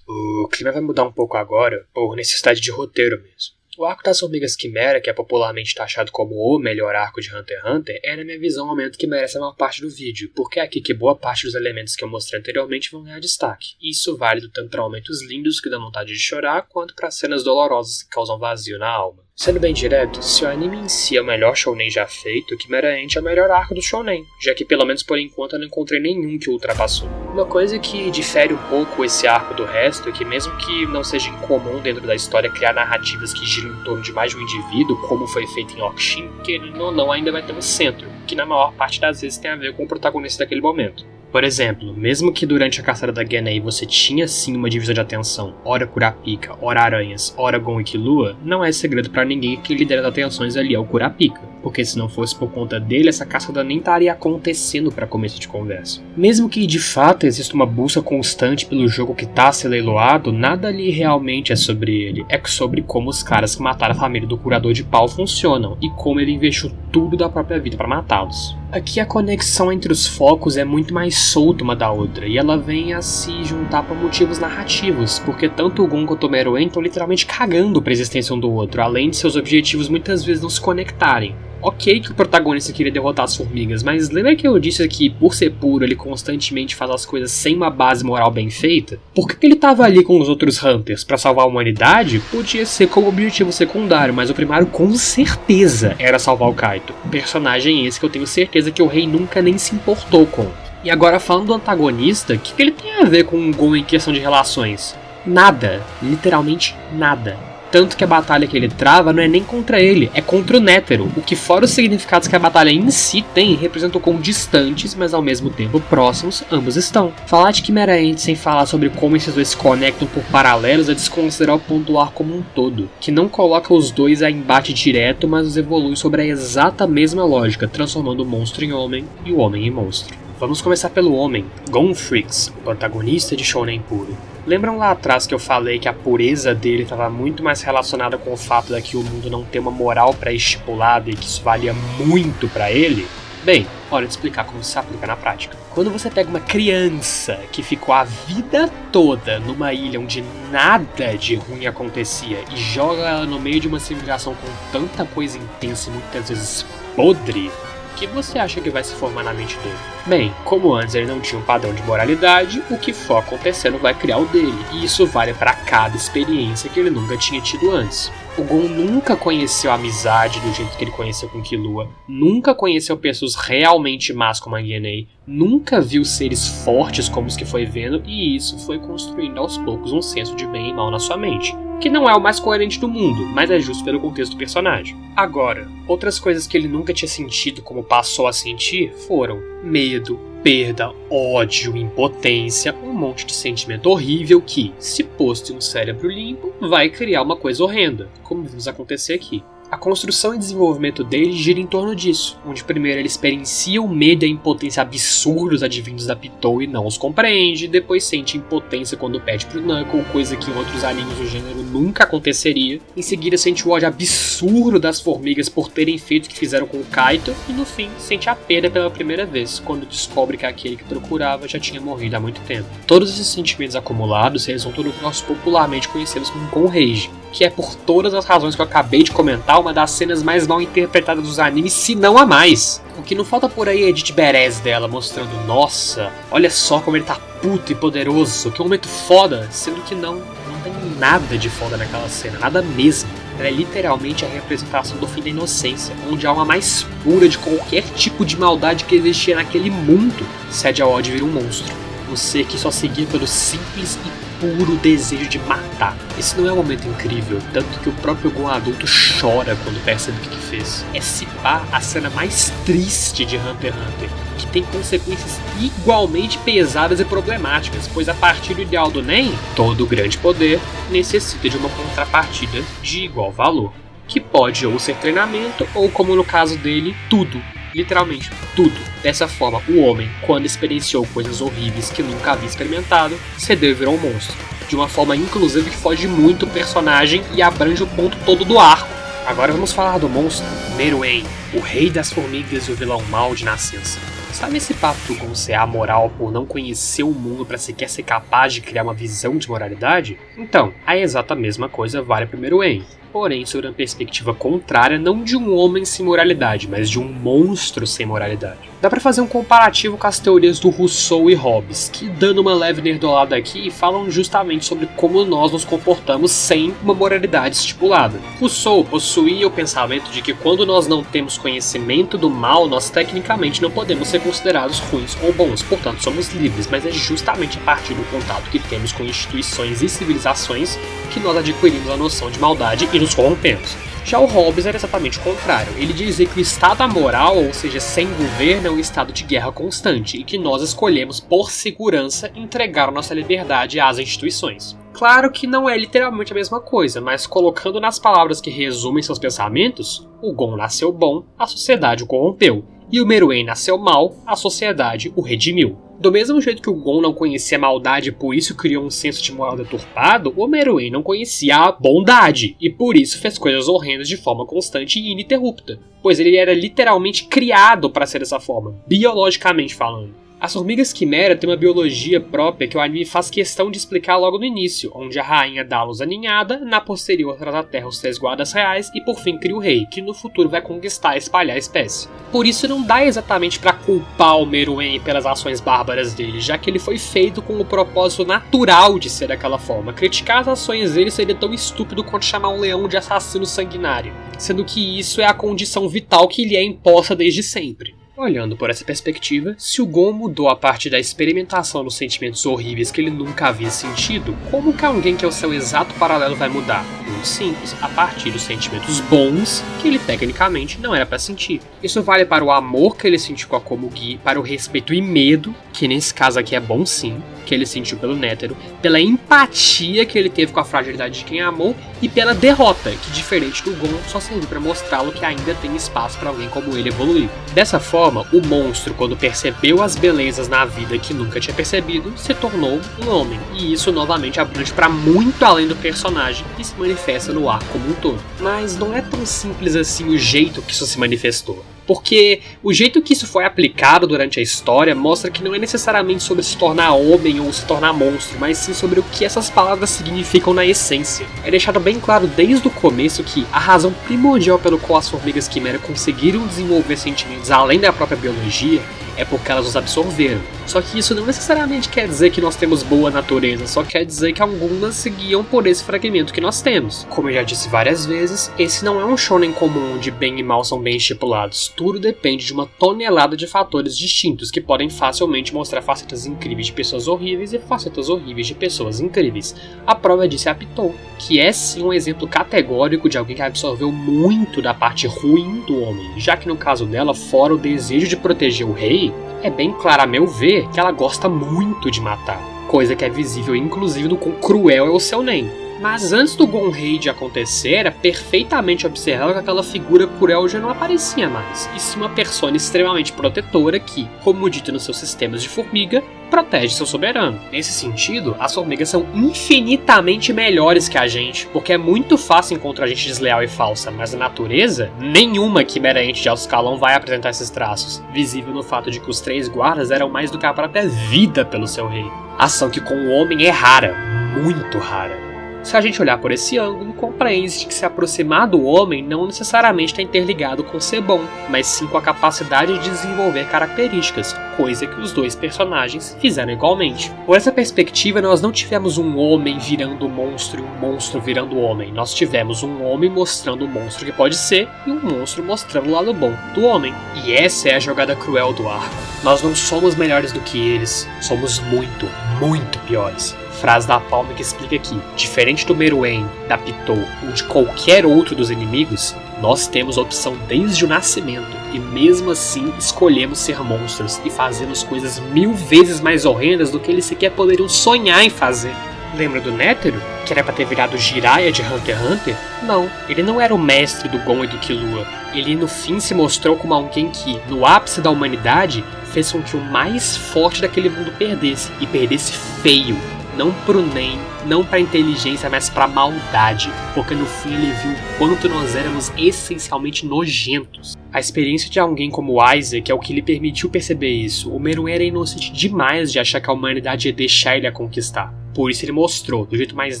O clima vai mudar um pouco agora, por necessidade de roteiro mesmo. O arco das Formigas Quimera, que é popularmente taxado como o melhor arco de Hunter x Hunter, é, na minha visão, o momento que merece a maior parte do vídeo, porque é aqui que boa parte dos elementos que eu mostrei anteriormente vão ganhar destaque. Isso válido tanto para momentos lindos que dão vontade de chorar, quanto para cenas dolorosas que causam vazio na alma. Sendo bem direto, se o anime em si é o melhor shounen já feito, Quimera Ant é o melhor arco do shounen, já que pelo menos por enquanto eu não encontrei nenhum que o ultrapassou. Uma coisa que difere um pouco esse arco do resto é que mesmo que não seja incomum dentro da história criar narrativas que giram em torno de mais de um indivíduo, como foi feito em Orkshin, querendo ou não ainda vai ter um centro, que na maior parte das vezes tem a ver com o protagonista daquele momento. Por exemplo, mesmo que durante a caçada da Genei você tinha sim uma divisão de atenção, ora Kurapika, ora Aranhas, ora Gon e Killua, não é segredo pra ninguém que quem lidera as atenções ali é o Kurapika. porque se não fosse por conta dele, essa caçada nem estaria acontecendo para começo de conversa. Mesmo que de fato exista uma busca constante pelo jogo que tá a ser leiloado, nada ali realmente é sobre ele, é sobre como os caras que mataram a família do curador de pau funcionam e como ele investiu tudo da própria vida para matá-los. Aqui a conexão entre os focos é muito mais solta uma da outra, e ela vem a se juntar por motivos narrativos, porque tanto o Gon quanto o Meruem estão literalmente cagando pra existência um do outro, além de seus objetivos muitas vezes não se conectarem. Ok que o protagonista queria derrotar as formigas, mas lembra que eu disse que, por ser puro, ele constantemente faz as coisas sem uma base moral bem feita? Por que ele tava ali com os outros Hunters? Pra salvar a humanidade? Podia ser como objetivo secundário, mas o primário com certeza era salvar o Kaito. Personagem esse que eu tenho certeza que o rei nunca nem se importou com. E agora falando do antagonista, o que ele tem a ver com o Gon em questão de relações? Nada. Literalmente nada. Tanto que a batalha que ele trava não é nem contra ele, é contra o Nétero, o que fora os significados que a batalha em si tem, representam como distantes, mas ao mesmo tempo próximos, ambos estão. Falar de Quimera Ant sem falar sobre como esses dois se conectam por paralelos é desconsiderar o ponto do ar como um todo, que não coloca os dois a embate direto, mas os evolui sobre a exata mesma lógica, transformando o monstro em homem e o homem em monstro. Vamos começar pelo homem, Gon Freaks, o protagonista de Shounen puro. Lembram lá atrás que eu falei que a pureza dele estava muito mais relacionada com o fato de que o mundo não ter uma moral pré-estipulada e que isso valia muito pra ele? Bem, hora de explicar como isso se aplica na prática. Quando você pega uma criança que ficou a vida toda numa ilha onde nada de ruim acontecia e joga ela no meio de uma civilização com tanta coisa intensa e muitas vezes podre, o que você acha que vai se formar na mente dele? Bem, como antes ele não tinha um padrão de moralidade, o que for acontecendo vai criar o dele, e isso vale para cada experiência que ele nunca tinha tido antes. O Gon nunca conheceu a amizade do jeito que ele conheceu com Killua, nunca conheceu pessoas realmente más como a Genei, nunca viu seres fortes como os que foi vendo, e isso foi construindo aos poucos um senso de bem e mal na sua mente. Que não é o mais coerente do mundo, mas é justo pelo contexto do personagem. Agora, outras coisas que ele nunca tinha sentido como passou a sentir foram medo, perda, ódio, impotência, um monte de sentimento horrível que, se posto em um cérebro limpo, vai criar uma coisa horrenda, como vimos acontecer aqui. A construção e desenvolvimento dele gira em torno disso, onde primeiro ele experiencia o medo e a impotência absurdos advindos da Pitou e não os compreende, depois sente impotência quando pede pro Knuckle, coisa que em outros animes do gênero nunca aconteceria, em seguida sente o ódio absurdo das formigas por terem feito o que fizeram com o Kaito, e no fim sente a perda pela primeira vez, quando descobre que aquele que procurava já tinha morrido há muito tempo. Todos esses sentimentos acumulados resultam no que nós popularmente conhecemos como Gon Rage, que é por todas as razões que eu acabei de comentar, uma das cenas mais mal interpretadas dos animes, se não a mais. O que não falta por aí é a Edith Beres dela, mostrando, nossa, olha só como ele tá puto e poderoso, que momento foda, sendo que não tem nada de foda naquela cena, nada mesmo. Ela é literalmente a representação do fim da inocência, onde a alma mais pura de qualquer tipo de maldade que existia naquele mundo cede ao ódio e vira um monstro. Um ser que só seguia pelo simples e puro desejo de matar. Esse não é um momento incrível, tanto que o próprio Gon adulto chora quando percebe o que fez. É se pá a cena mais triste de Hunter x Hunter, que tem consequências igualmente pesadas e problemáticas, pois a partir do ideal do Nen, todo grande poder necessita de uma contrapartida de igual valor, que pode ou ser treinamento ou, como no caso dele, tudo. Literalmente tudo. Dessa forma, o homem, quando experienciou coisas horríveis que nunca havia experimentado, cedeu e virou um monstro. De uma forma inclusive que foge muito o personagem e abrange o ponto todo do arco. Agora vamos falar do monstro, Meruem, o rei das formigas e o vilão mau de nascença. Sabe esse papo do Gon ser amoral por não conhecer o mundo para sequer ser capaz de criar uma visão de moralidade? Então, a exata mesma coisa vale para Meruem. Porém, sobre uma perspectiva contrária, não de um homem sem moralidade, mas de um monstro sem moralidade. Dá pra fazer um comparativo com as teorias do Rousseau e Hobbes, que, dando uma leve nerdolada aqui, falam justamente sobre como nós nos comportamos sem uma moralidade estipulada. Rousseau possuía o pensamento de que quando nós não temos conhecimento do mal, nós tecnicamente não podemos ser considerados ruins ou bons, portanto somos livres, mas é justamente a partir do contato que temos com instituições e civilizações que nós adquirimos a noção de maldade e nos corrompemos. Já o Hobbes era exatamente o contrário. Ele dizia que o estado amoral, ou seja, sem governo, é um estado de guerra constante e que nós escolhemos, por segurança, entregar nossa liberdade às instituições. Claro que não é literalmente a mesma coisa, mas colocando nas palavras que resumem seus pensamentos, o Gon nasceu bom, a sociedade o corrompeu, e o Meruem nasceu mal, a sociedade o redimiu. Do mesmo jeito que o Gon não conhecia a maldade e por isso criou um senso de moral deturpado, o Meruem não conhecia a bondade, e por isso fez coisas horrendas de forma constante e ininterrupta, pois ele era literalmente criado para ser dessa forma, biologicamente falando. As formigas quimera têm uma biologia própria que o anime faz questão de explicar logo no início, onde a rainha dá a luz à ninhada, na posterior traz à terra os 3 guardas reais e por fim cria o rei, que no futuro vai conquistar e espalhar a espécie. Por isso não dá exatamente para culpar o Meruem pelas ações bárbaras dele, já que ele foi feito com o propósito natural de ser daquela forma. Criticar as ações dele seria tão estúpido quanto chamar um leão de assassino sanguinário, sendo que isso é a condição vital que lhe é imposta desde sempre. Olhando por essa perspectiva, se o Gon mudou a partir da experimentação dos sentimentos horríveis que ele nunca havia sentido, como que alguém que é o seu exato paralelo vai mudar? Muito simples, a partir dos sentimentos bons que ele tecnicamente não era para sentir. Isso vale para o amor que ele sentiu com a Komugi, para o respeito e medo, que nesse caso aqui é bom sim, que ele sentiu pelo Nétero, pela empatia que ele teve com a fragilidade de quem amou e pela derrota, que diferente do Gon só serviu para mostrá-lo que ainda tem espaço para alguém como ele evoluir. Dessa forma, o monstro, quando percebeu as belezas na vida que nunca tinha percebido, se tornou um homem, e isso novamente abrange para muito além do personagem e se manifesta no arco como um todo. Mas não é tão simples assim o jeito que isso se manifestou. Porque o jeito que isso foi aplicado durante a história mostra que não é necessariamente sobre se tornar homem ou se tornar monstro, mas sim sobre o que essas palavras significam na essência. É deixado bem claro desde o começo que a razão primordial pelo qual as formigas quimera conseguiram desenvolver sentimentos além da própria biologia é porque elas os absorveram. Só que isso não necessariamente quer dizer que nós temos boa natureza, só quer dizer que algumas se guiam por esse fragmento que nós temos. Como eu já disse várias vezes, esse não é um shonen comum onde bem e mal são bem estipulados. Tudo depende de uma tonelada de fatores distintos que podem facilmente mostrar facetas incríveis de pessoas horríveis e facetas horríveis de pessoas incríveis. A prova disso é a Pitou, que é sim um exemplo categórico de alguém que absorveu muito da parte ruim do homem, já que no caso dela, fora o desejo de proteger o rei, é bem claro a meu ver que ela gosta muito de matar, coisa que é visível inclusive no quão cruel é o seu Nen. Mas antes do Gon Raid acontecer, era perfeitamente observável que aquela figura cruel já não aparecia mais, e sim uma persona extremamente protetora que, como dito nos seus sistemas de formiga, protege seu soberano. Nesse sentido, as formigas são infinitamente melhores que a gente, porque é muito fácil encontrar gente desleal e falsa, mas na natureza, nenhuma quimera-ente de alto escalão vai apresentar esses traços, visível no fato de que os 3 guardas eram mais do que a própria vida pelo seu rei. Ação que com o homem é rara, muito rara. Se a gente olhar por esse ângulo, compreende que se aproximar do homem não necessariamente está interligado com ser bom, mas sim com a capacidade de desenvolver características, coisa que os 2 personagens fizeram igualmente. Por essa perspectiva, nós não tivemos um homem virando monstro e um monstro virando homem. Nós tivemos um homem mostrando o monstro que pode ser e um monstro mostrando o lado bom do homem. E essa é a jogada cruel do arco. Nós não somos melhores do que eles, somos muito, muito piores. Frase da Palme que explica que, diferente do Meruem, da Pitou ou de qualquer outro dos inimigos, nós temos a opção desde o nascimento e mesmo assim escolhemos ser monstros e fazemos coisas 1000 vezes mais horrendas do que eles sequer poderiam sonhar em fazer. Lembra do Nétero, que era pra ter virado Jiraiya de Hunter x Hunter? Não, ele não era o mestre do Gon e do Killua. Ele no fim se mostrou como alguém que, no ápice da humanidade, fez com que o mais forte daquele mundo perdesse, e perdesse feio. Não pro Nen, não pra inteligência, mas pra maldade, porque no fim ele viu o quanto nós éramos essencialmente nojentos. A experiência de alguém como Isaac é o que lhe permitiu perceber isso. O Meruem era inocente demais de achar que a humanidade ia deixar ele a conquistar. Por isso ele mostrou, do jeito mais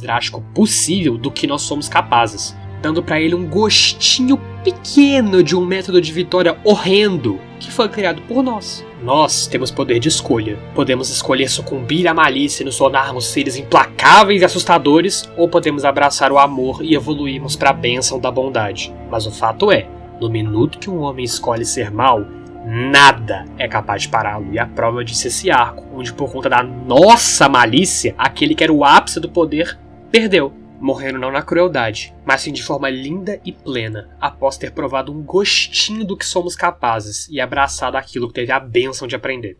drástico possível, do que nós somos capazes, dando pra ele um gostinho pequeno de um método de vitória horrendo que foi criado por nós. Nós temos poder de escolha. Podemos escolher sucumbir à malícia e nos tornarmos seres implacáveis e assustadores, ou podemos abraçar o amor e evoluirmos para a bênção da bondade. Mas o fato é, no minuto que um homem escolhe ser mau, nada é capaz de pará-lo. E a prova disso é esse arco, onde por conta da nossa malícia, aquele que era o ápice do poder, perdeu. Morrendo não na crueldade, mas sim de forma linda e plena, após ter provado um gostinho do que somos capazes e abraçado aquilo que teve a bênção de aprender.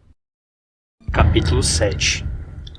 Capítulo 7.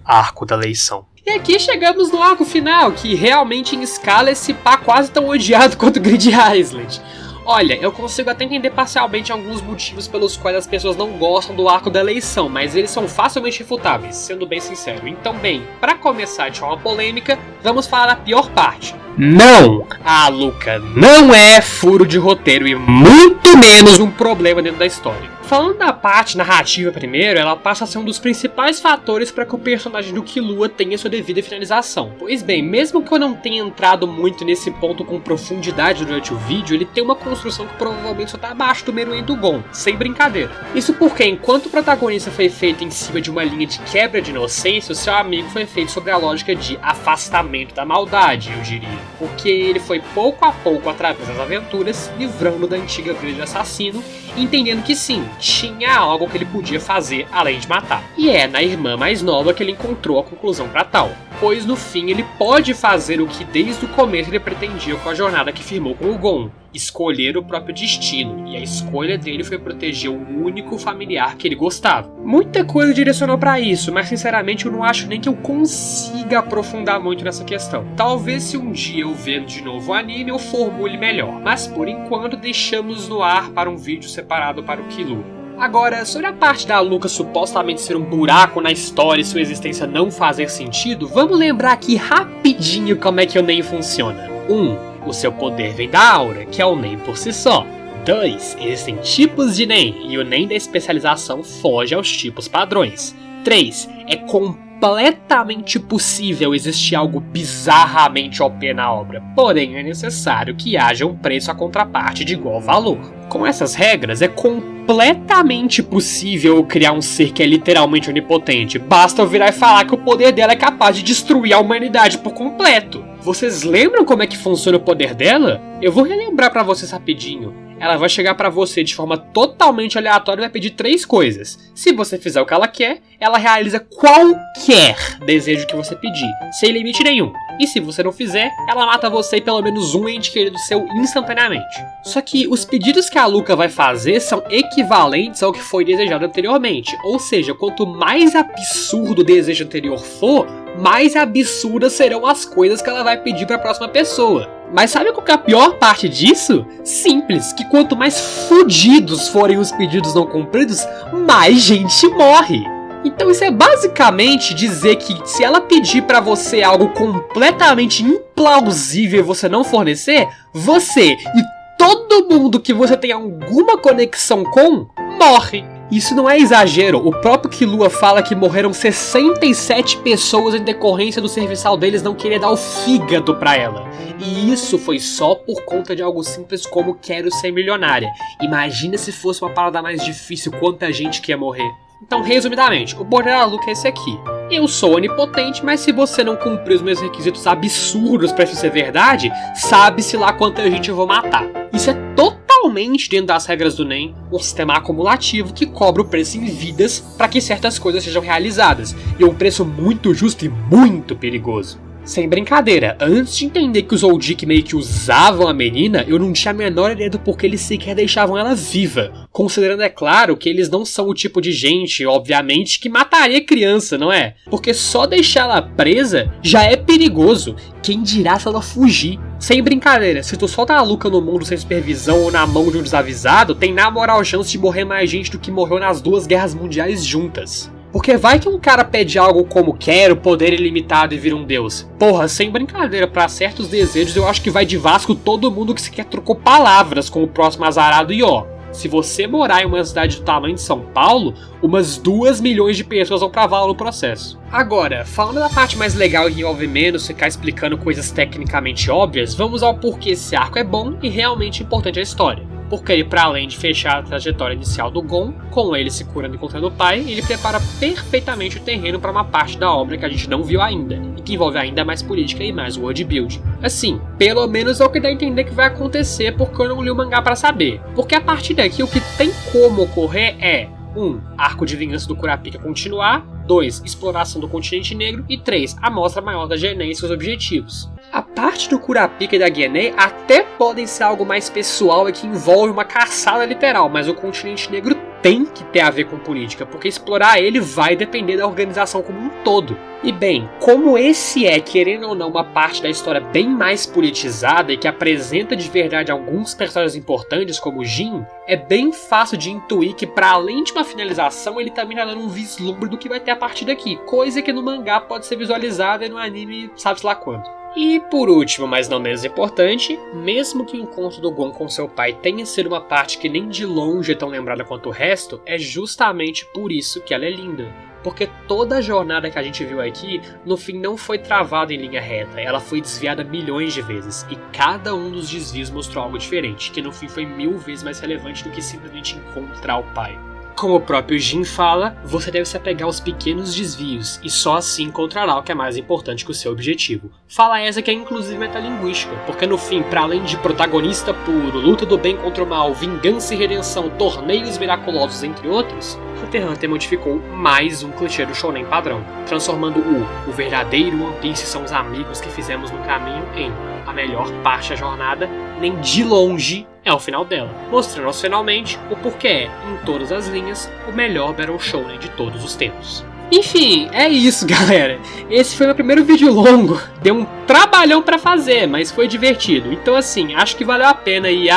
Arco da Eleição. E aqui chegamos no arco final, que realmente em escala esse pá quase tão odiado quanto Grid Island. Olha, eu consigo até entender parcialmente alguns motivos pelos quais as pessoas não gostam do arco da eleição, mas eles são facilmente refutáveis, sendo bem sincero. Então, bem, pra começar de forma polêmica, vamos falar da pior parte. Não! A Luca não é furo de roteiro e muito menos um problema dentro da história. Falando da parte narrativa primeiro, ela passa a ser um dos principais fatores para que o personagem do Killua tenha sua devida finalização. Pois bem, mesmo que eu não tenha entrado muito nesse ponto com profundidade durante o vídeo, ele tem uma construção que provavelmente só tá abaixo do Meruem do Gon, sem brincadeira. Isso porque, enquanto o protagonista foi feito em cima de uma linha de quebra de inocência, o seu amigo foi feito sobre a lógica de afastamento da maldade, eu diria. Porque ele foi pouco a pouco, através das aventuras, livrando da antiga vida de assassino, entendendo que sim, tinha algo que ele podia fazer além de matar. E é na irmã mais nova que ele encontrou a conclusão pra tal. Pois no fim ele pode fazer o que desde o começo ele pretendia com a jornada que firmou com o Gon, escolher o próprio destino, e a escolha dele foi proteger o único familiar que ele gostava. Muita coisa direcionou pra isso, mas sinceramente eu não acho nem que eu consiga aprofundar muito nessa questão. Talvez se um dia eu ver de novo o anime eu formule melhor, mas por enquanto deixamos no ar para um vídeo separado para o Killua. Agora, sobre a parte da Luca supostamente ser um buraco na história e sua existência não fazer sentido, vamos lembrar aqui rapidinho como é que o Nen funciona. 1. O seu poder vem da aura, que é o Nen por si só. 2. Existem tipos de Nen, e o Nen da especialização foge aos tipos padrões. 3. É completamente possível existir algo bizarramente OP na obra, porém é necessário que haja um preço à contraparte de igual valor. Com essas regras, é completamente possível criar um ser que é literalmente onipotente, basta eu virar e falar que o poder dela é capaz de destruir a humanidade por completo. Vocês lembram como é que funciona o poder dela? Eu vou relembrar pra vocês rapidinho. Ela vai chegar pra você de forma totalmente aleatória e vai pedir 3 coisas. Se você fizer o que ela quer, ela realiza qualquer desejo que você pedir, sem limite nenhum. E se você não fizer, ela mata você e pelo menos um ente querido seu instantaneamente. Só que os pedidos que a Luca vai fazer são equivalentes ao que foi desejado anteriormente. Ou seja, quanto mais absurdo o desejo anterior for, mais absurdas serão as coisas que ela vai pedir para a próxima pessoa. Mas sabe qual que é a pior parte disso? Simples, que quanto mais fodidos forem os pedidos não cumpridos, mais gente morre. Então isso é basicamente dizer que se ela pedir pra você algo completamente implausível e você não fornecer, você e todo mundo que você tem alguma conexão com, morre. Isso não é exagero, o próprio Killua fala que morreram 67 pessoas em decorrência do serviçal deles não querer dar o fígado pra ela. E isso foi só por conta de algo simples como quero ser milionária. Imagina se fosse uma parada mais difícil, quanta gente que ia morrer. Então, resumidamente, o poder da Luca é esse aqui. Eu sou onipotente, mas se você não cumprir os meus requisitos absurdos pra isso ser verdade, sabe-se lá quanta gente eu vou matar. Isso é totalmente dentro das regras do Nen, um sistema acumulativo que cobra o preço em vidas para que certas coisas sejam realizadas, e um preço muito justo e muito perigoso. Sem brincadeira, antes de entender que os Oldic meio que usavam a menina, eu não tinha a menor ideia do porquê eles sequer deixavam ela viva. Considerando, é claro, que eles não são o tipo de gente, obviamente, que mataria criança, não é? Porque só deixar ela presa já é perigoso, quem dirá se ela fugir. Sem brincadeira, se tu solta a Luca no mundo sem supervisão ou na mão de um desavisado, tem na moral chance de morrer mais gente do que morreu nas 2 guerras mundiais juntas. Porque vai que um cara pede algo como quero poder ilimitado e vira um deus. Porra, sem brincadeira, pra certos desejos eu acho que vai de Vasco todo mundo que sequer trocou palavras com o próximo azarado e ó. Se você morar em uma cidade do tamanho de São Paulo, umas 2 milhões de pessoas vão pra vala no processo. Agora, falando da parte mais legal e envolve menos ficar explicando coisas tecnicamente óbvias, vamos ao porquê esse arco é bom e realmente importante à história. Porque ele, para além de fechar a trajetória inicial do Gon, com ele se curando e encontrando o pai, ele prepara perfeitamente o terreno para uma parte da obra que a gente não viu ainda, e que envolve ainda mais política e mais world building. Assim, pelo menos é o que dá a entender que vai acontecer, porque eu não li o mangá para saber. Porque a partir daqui o que tem como ocorrer é 1. Arco de vingança do Kurapika continuar. 2. Exploração do continente negro. E 3. A mostra maior da Genet e seus objetivos. A parte do Kurapika e da Genet até podem ser algo mais pessoal e que envolve uma caçada literal, mas o continente negro tem que ter a ver com política, porque explorar ele vai depender da organização como um todo. E bem, como esse é, querendo ou não, uma parte da história bem mais politizada e que apresenta de verdade alguns personagens importantes como o Jin, é bem fácil de intuir que, para além de uma finalização, ele também tá dando um vislumbre do que vai ter a partir daqui, coisa que no mangá pode ser visualizada e no anime sabe-se lá quando. E por último, mas não menos importante, mesmo que o encontro do Gon com seu pai tenha sido uma parte que nem de longe é tão lembrada quanto o resto, é justamente por isso que ela é linda. Porque toda a jornada que a gente viu aqui, no fim não foi travada em linha reta, ela foi desviada milhões de vezes, e cada um dos desvios mostrou algo diferente, que no fim foi 1000 vezes mais relevante do que simplesmente encontrar o pai. Como o próprio Jin fala, você deve se apegar aos pequenos desvios, e só assim encontrará o que é mais importante que o seu objetivo. Fala essa que é inclusive metalinguística, porque no fim, para além de protagonista puro, luta do bem contra o mal, vingança e redenção, torneios miraculosos, entre outros, Hunter x Hunter modificou mais um clichê do shounen padrão, transformando o verdadeiro One Piece são os amigos que fizemos no caminho em a melhor parte da jornada, nem de longe é o final dela, mostrando-nos finalmente o porquê é, em todas as linhas, o melhor Battle Shonen de todos os tempos. Enfim, é isso, galera. Esse foi meu primeiro vídeo longo. Deu um trabalhão pra fazer, mas foi divertido. Então assim, acho que valeu a pena e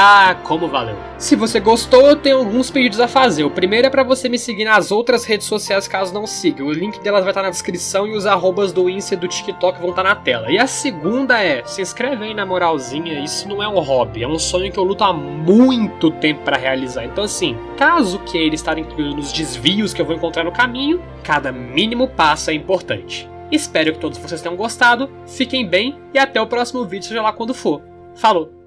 como valeu. Se você gostou, eu tenho alguns pedidos a fazer. O primeiro é pra você me seguir nas outras redes sociais caso não siga. O link delas vai estar na descrição e os arrobas do Insta e do TikTok vão estar na tela. E a segunda é, se inscreve aí na moralzinha, isso não é um hobby, é um sonho que eu luto há muito tempo pra realizar. Então assim, caso queira estar incluído nos desvios que eu vou encontrar no caminho, cada mínimo passo é importante. Espero que todos vocês tenham gostado, fiquem bem e até o próximo vídeo, seja lá quando for. Falou!